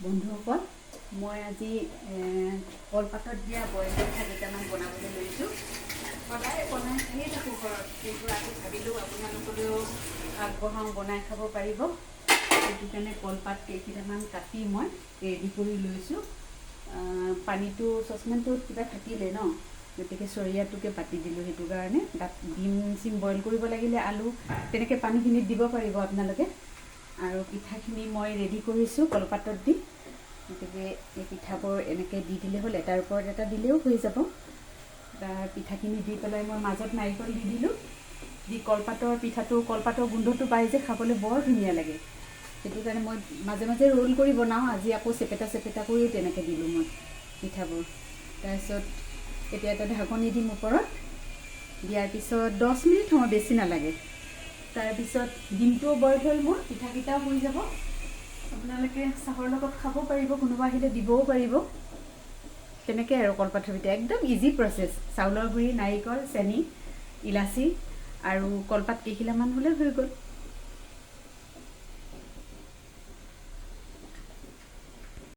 বন্ধুসকল, মই আজি কলপাতত দিয়া বইল পিঠা কেইটামান বনাবলৈ লৈছোঁ। সদায় বনাই খায়ে থাকোঁ ঘৰত, কিন্তু আজি ভাবিলোঁ আপোনালোকলৈও আগবঢ়াওঁ, বনাই খাব পাৰিব। সেইটো কাৰণে কলপাত কেইটামান কাটি মই ৰেডি কৰি লৈছোঁ। পানীটো চচপেনটোত কিবা থাকিলে ন, গতিকে চৰিয়াটোকে পাতি দিলোঁ। সেইটো কাৰণে তাত ডিম বইল কৰিব লাগিলে আলু তেনেকৈ পানীখিনিত দিব পাৰিব আপোনালোকে। আৰু পিঠাখিনি মই ৰেডি কৰিছোঁ কলপাতত দি। গতিকে এই পিঠাবোৰ এনেকৈ দি দিলে হ'ল, এটাৰ ওপৰত এটা দিলেও হৈ যাব। পিঠাখিনি দি পেলাই মই মাজত নাৰিকল দি দিলোঁ। দি কলপাতৰ কলপাতৰ গোন্ধটো পাই যে খাবলৈ বৰ ধুনীয়া লাগে। সেইটো কাৰণে মই মাজে মাজে ৰোল কৰি বনাওঁ। আজি আকৌ চেপেটা কৰিও তেনেকৈ দিলোঁ মই পিঠাবোৰ। তাৰপিছত এতিয়া এটা ঢাকনি দিম ওপৰত। দিয়াৰ পিছত 10 মিনিট সময়, বেছি নালাগে। তাৰপিছত ডিমটোও বইল হ'ল, মোৰ পিঠাকেইটাও হৈ যাব। আপোনালোকে চাহৰ লগত খাব পাৰিব, কোনোবা আহিলে দিবও পাৰিব। তেনেকৈ আৰু কলপাতৰ পিঠা একদম ইজি প্ৰচেছ। চাউলৰ গুড়ি, নাৰিকল, চেনি, ইলাচি আৰু কলপাত কেইখিলামান হ'লে হৈ গ'ল।